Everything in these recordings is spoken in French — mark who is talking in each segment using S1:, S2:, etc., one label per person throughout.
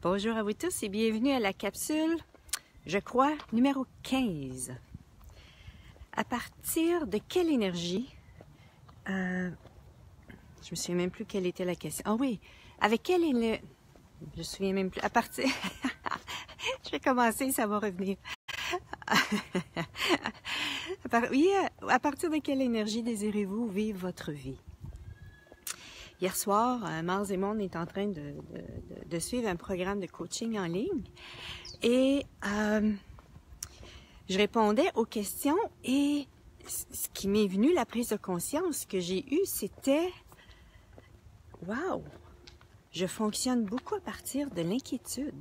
S1: Bonjour à vous tous et bienvenue à la capsule, je crois, numéro 15. À partir de quelle énergie, je me souviens même plus quelle était la question. Ah oui, avec quelle énergie, je me souviens même plus, à partir, je vais commencer, ça va revenir. Oui, à partir de quelle énergie désirez-vous vivre votre vie? Hier soir, Mars et moi, on est en train de suivre un programme de coaching en ligne et je répondais aux questions et ce qui m'est venu, la prise de conscience que j'ai eue, c'était « Wow! Je fonctionne beaucoup à partir de l'inquiétude. »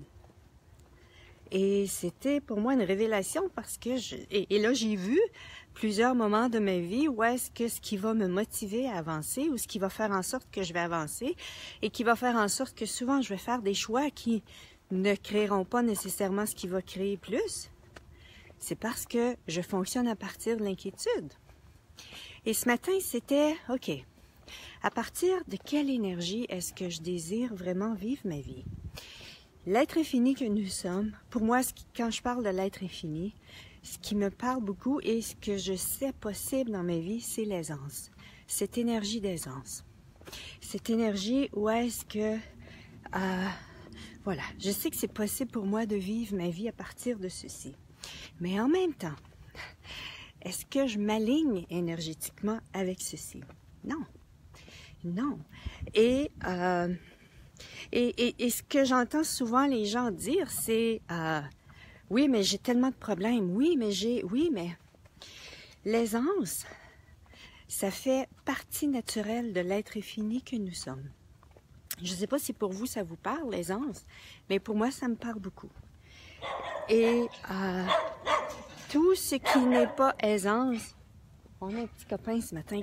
S1: Et c'était pour moi une révélation parce que, et là j'ai vu plusieurs moments de ma vie où est-ce que ce qui va me motiver à avancer ou ce qui va faire en sorte que je vais avancer et qui va faire en sorte que souvent je vais faire des choix qui ne créeront pas nécessairement ce qui va créer plus. C'est parce que je fonctionne à partir de l'inquiétude. Et ce matin, c'était, OK, à partir de quelle énergie est-ce que je désire vraiment vivre ma vie? L'être infini que nous sommes, pour moi, quand je parle de l'être infini, ce qui me parle beaucoup et ce que je sais possible dans ma vie, c'est l'aisance. Cette énergie d'aisance. Cette énergie où est-ce que... voilà, je sais que c'est possible pour moi de vivre ma vie à partir de ceci. Mais en même temps, est-ce que je m'aligne énergétiquement avec ceci? Non. Non. Et ce que j'entends souvent les gens dire, c'est oui, mais j'ai tellement de problèmes. Oui, mais l'aisance, ça fait partie naturelle de l'être infini que nous sommes. Je ne sais pas si pour vous ça vous parle, l'aisance, mais pour moi ça me parle beaucoup. Et tout ce qui n'est pas aisance, on a un petit copain ce matin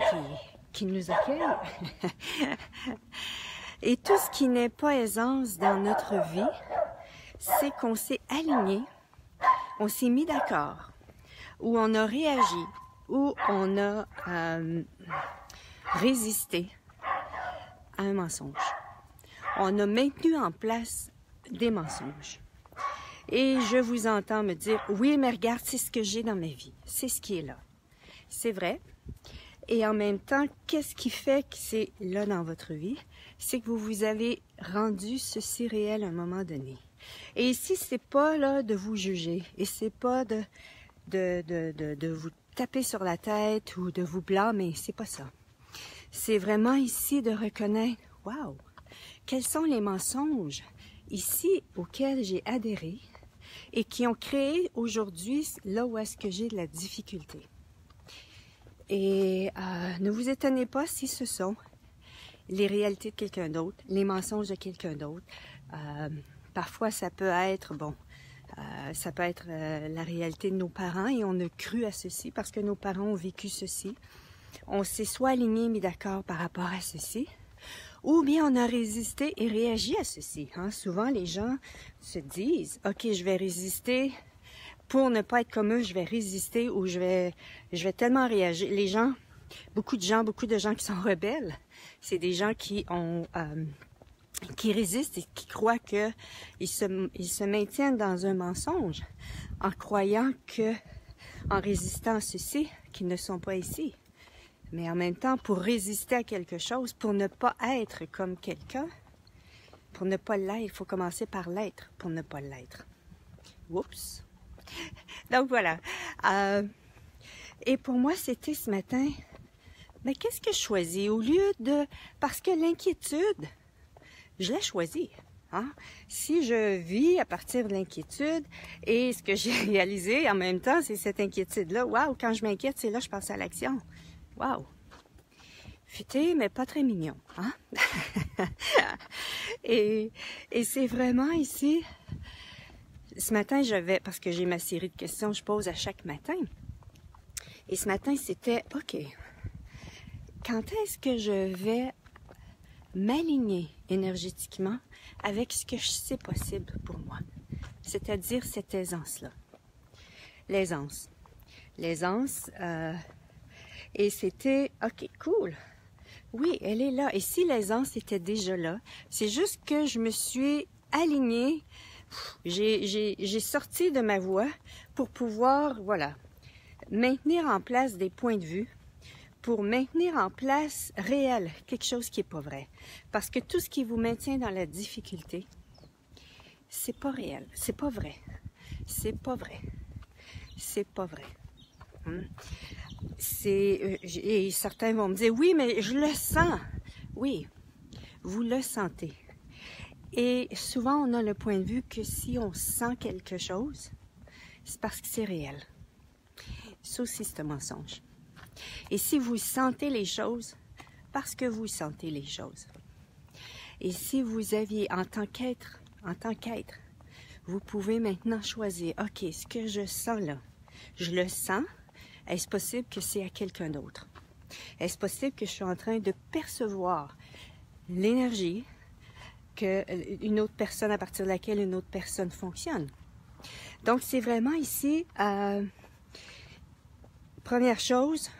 S1: qui nous accueille. Et tout ce qui n'est pas aisance dans notre vie, c'est qu'on s'est aligné, on s'est mis d'accord, ou on a réagi, ou on a résisté à un mensonge. On a maintenu en place des mensonges. Et je vous entends me dire, oui, mais regarde, c'est ce que j'ai dans ma vie, c'est ce qui est là. C'est vrai. Et en même temps, qu'est-ce qui fait que c'est là dans votre vie? C'est que vous vous avez rendu ceci réel à un moment donné. Et ici, c'est pas là de vous juger, et c'est pas de vous taper sur la tête ou de vous blâmer, c'est pas ça. C'est vraiment ici de reconnaître, wow, quels sont les mensonges ici auxquels j'ai adhéré et qui ont créé aujourd'hui là où est-ce que j'ai de la difficulté. Et ne vous étonnez pas si ce sont les réalités de quelqu'un d'autre, les mensonges de quelqu'un d'autre. Parfois, ça peut être, la réalité de nos parents et on a cru à ceci parce que nos parents ont vécu ceci. On s'est soit aligné, mis d'accord par rapport à ceci, ou bien on a résisté et réagi à ceci. Souvent, les gens se disent, OK, je vais résister. Pour ne pas être comme eux, je vais résister ou je vais tellement réagir. Les gens, beaucoup de gens qui sont rebelles, c'est des gens qui résistent et qui croient qu'ils se maintiennent dans un mensonge en croyant que, en résistant à ceci, qu'ils ne sont pas ici. Mais en même temps, pour résister à quelque chose, pour ne pas être comme quelqu'un, pour ne pas l'être, il faut commencer par l'être pour ne pas l'être. Oups! Donc voilà. Et pour moi, c'était ce matin, mais qu'est-ce que je choisis? Au lieu de... Parce que l'inquiétude, je l'ai choisie. Si je vis à partir de l'inquiétude, et ce que j'ai réalisé en même temps, c'est cette inquiétude-là. Waouh, quand je m'inquiète, c'est là que je passe à l'action. Waouh! Futé, mais pas très mignon. Et c'est vraiment ici... Ce matin, parce que j'ai ma série de questions que je pose à chaque matin. Et ce matin, c'était, OK, quand est-ce que je vais m'aligner énergétiquement avec ce que je sais possible pour moi? C'est-à-dire cette aisance-là. L'aisance. L'aisance, et c'était, OK, cool. Oui, elle est là. Et si l'aisance était déjà là, c'est juste que je me suis aligné. J'ai sorti de ma voie pour pouvoir, voilà, maintenir en place des points de vue, pour maintenir en place réel, quelque chose qui n'est pas vrai. Parce que tout ce qui vous maintient dans la difficulté, c'est pas réel, c'est pas vrai. C'est pas vrai. C'est pas vrai. Et certains vont me dire, oui, mais je le sens. Oui, vous le sentez. Et souvent, on a le point de vue que si on sent quelque chose, c'est parce que c'est réel. Ça aussi, c'est un mensonge. Et si vous sentez les choses, parce que vous sentez les choses. Et si vous aviez, en tant qu'être, vous pouvez maintenant choisir, OK, ce que je sens là, je le sens, est-ce possible que c'est à quelqu'un d'autre? Est-ce possible que je suis en train de percevoir l'énergie qu'une autre personne, à partir de laquelle une autre personne fonctionne? Donc, c'est vraiment ici, première chose,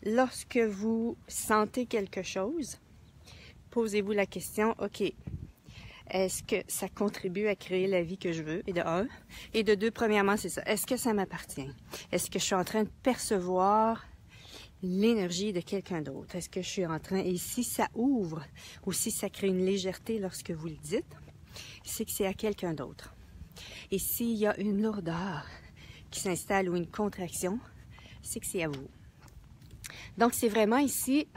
S1: lorsque vous sentez quelque chose, posez-vous la question, OK, est-ce que ça contribue à créer la vie que je veux? Et de un. Et de deux, premièrement, c'est ça. Est-ce que ça m'appartient? Est-ce que je suis en train de percevoir l'énergie de quelqu'un d'autre? Est-ce que je suis en train... Et si ça ouvre, ou si ça crée une légèreté lorsque vous le dites, c'est que c'est à quelqu'un d'autre. Et s'il y a une lourdeur qui s'installe ou une contraction, c'est que c'est à vous. Donc, c'est vraiment ici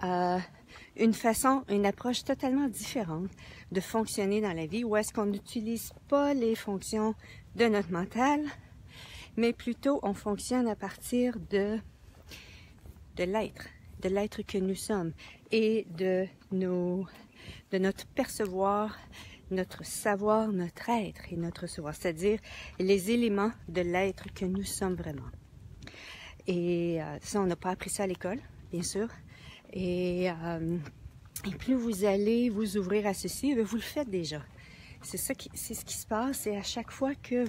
S1: une façon, une approche totalement différente de fonctionner dans la vie, où est-ce qu'on n'utilise pas les fonctions de notre mental, mais plutôt on fonctionne à partir de l'être que nous sommes et de notre percevoir, notre savoir, notre être et notre savoir, c'est-à-dire les éléments de l'être que nous sommes vraiment. Et ça, on n'a pas appris ça à l'école, bien sûr. Et plus vous allez vous ouvrir à ceci, vous le faites déjà. C'est ce qui se passe. Et à chaque fois que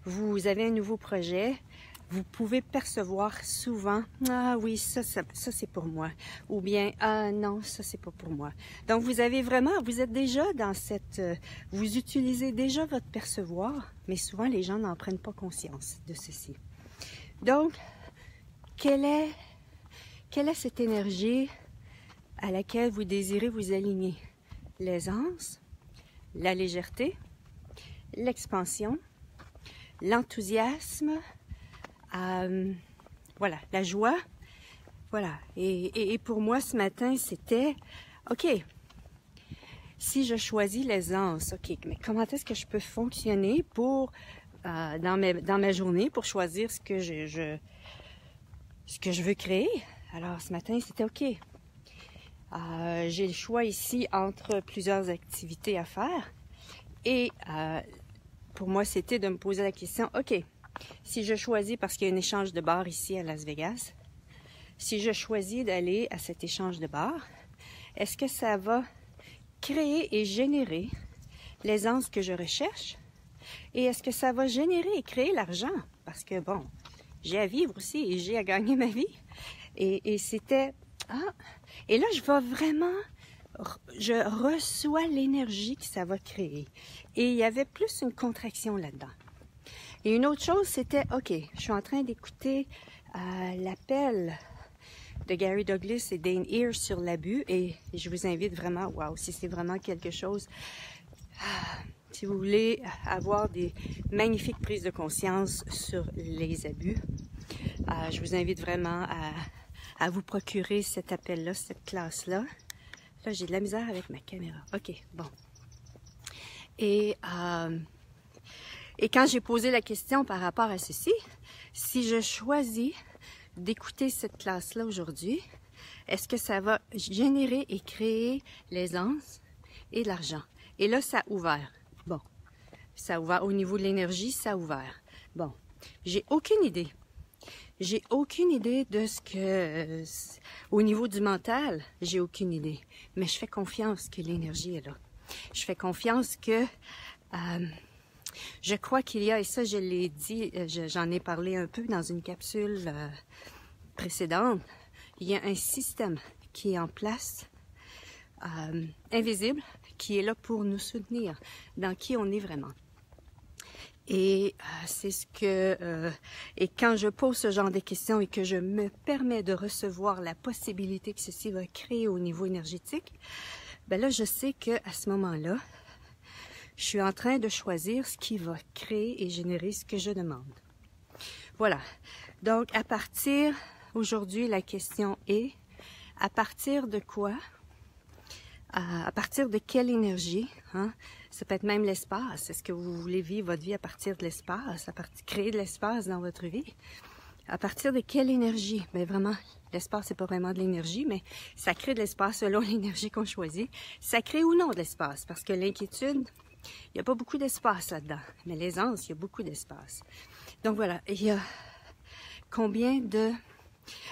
S1: vous avez un nouveau projet, vous pouvez percevoir souvent, ah oui, ça c'est pour moi. Ou bien, ah non, ça c'est pas pour moi. Donc vous êtes déjà dans cette, vous utilisez déjà votre percevoir, mais souvent les gens n'en prennent pas conscience de ceci. Donc, quelle est cette énergie à laquelle vous désirez vous aligner? L'aisance, la légèreté, l'expansion, l'enthousiasme, voilà, la joie. Voilà. Et pour moi, ce matin, c'était, OK, si je choisis l'aisance, OK, mais comment est-ce que je peux fonctionner pour, dans ma journée, pour choisir ce que je veux créer? Alors, ce matin, c'était OK. J'ai le choix ici entre plusieurs activités à faire. Et pour moi, c'était de me poser la question, OK, si je choisis, parce qu'il y a un échange de bars ici à Las Vegas, si je choisis d'aller à cet échange de bars, est-ce que ça va créer et générer l'aisance que je recherche? Et est-ce que ça va générer et créer l'argent? Parce que, bon, j'ai à vivre aussi et j'ai à gagner ma vie. Et c'était... et là, je reçois l'énergie que ça va créer. Et il y avait plus une contraction là-dedans. Et une autre chose, c'était, OK, je suis en train d'écouter l'appel de Gary Douglas et Dane Ears sur l'abus. Et je vous invite vraiment, wow, si c'est vraiment quelque chose... si vous voulez avoir des magnifiques prises de conscience sur les abus, je vous invite vraiment à vous procurer cet appel-là, cette classe-là. Là, j'ai de la misère avec ma caméra. OK, bon. Et quand j'ai posé la question par rapport à ceci, si je choisis d'écouter cette classe-là aujourd'hui, est-ce que ça va générer et créer l'aisance et l'argent? Et là, ça a ouvert. Bon, ça a ouvert au niveau de l'énergie, ça a ouvert. Bon, j'ai aucune idée. J'ai aucune idée de ce que... au niveau du mental, j'ai aucune idée. Mais je fais confiance que l'énergie est là. Je fais confiance que... je crois qu'il y a, et ça je l'ai dit, j'en ai parlé un peu dans une capsule précédente, il y a un système qui est en place invisible qui est là pour nous soutenir dans qui on est vraiment. Et c'est ce que et quand je pose ce genre de questions et que je me permets de recevoir la possibilité que ceci va créer au niveau énergétique, ben là je sais que à ce moment-là, je suis en train de choisir ce qui va créer et générer ce que je demande. Voilà. Donc à partir aujourd'hui, la question est à partir de quoi? À partir de quelle énergie, hein? Ça peut être même l'espace. Est-ce que vous voulez vivre votre vie à partir de l'espace, créer de l'espace dans votre vie? À partir de quelle énergie? Bien vraiment, l'espace, c'est pas vraiment de l'énergie, mais ça crée de l'espace selon l'énergie qu'on choisit. Ça crée ou non de l'espace, parce que l'inquiétude, il n'y a pas beaucoup d'espace là-dedans. Mais l'aisance, il y a beaucoup d'espace. Donc voilà, il y a combien de...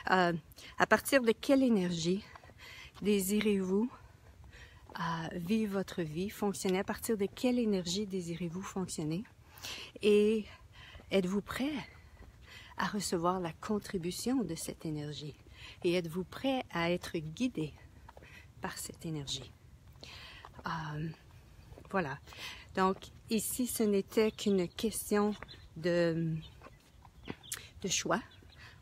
S1: à partir de quelle énergie désirez-vous vivre votre vie, fonctionner? À partir de quelle énergie désirez-vous fonctionner? Et êtes-vous prêt à recevoir la contribution de cette énergie? Et êtes-vous prêt à être guidé par cette énergie? Voilà. Donc, ici, ce n'était qu'une question de choix,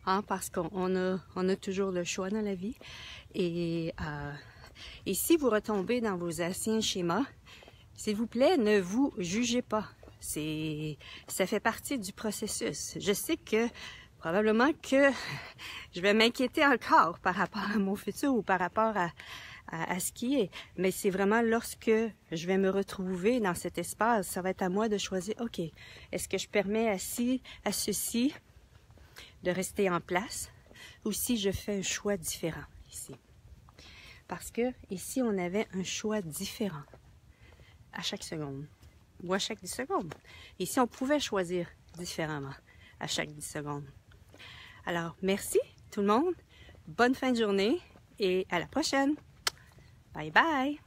S1: hein, parce qu'on a toujours le choix dans la vie. Et si vous retombez dans vos anciens schémas, s'il vous plaît, ne vous jugez pas. Ça fait partie du processus. Je sais que probablement que je vais m'inquiéter encore par rapport à mon futur ou par rapport à ce qui est. Mais c'est vraiment lorsque je vais me retrouver dans cet espace, ça va être à moi de choisir, OK, est-ce que je permets à ceci de rester en place ou si je fais un choix différent ici? Parce que ici, on avait un choix différent à chaque seconde ou à chaque 10 secondes. Ici, on pouvait choisir différemment à chaque 10 secondes. Alors, merci tout le monde. Bonne fin de journée et à la prochaine. Bye bye!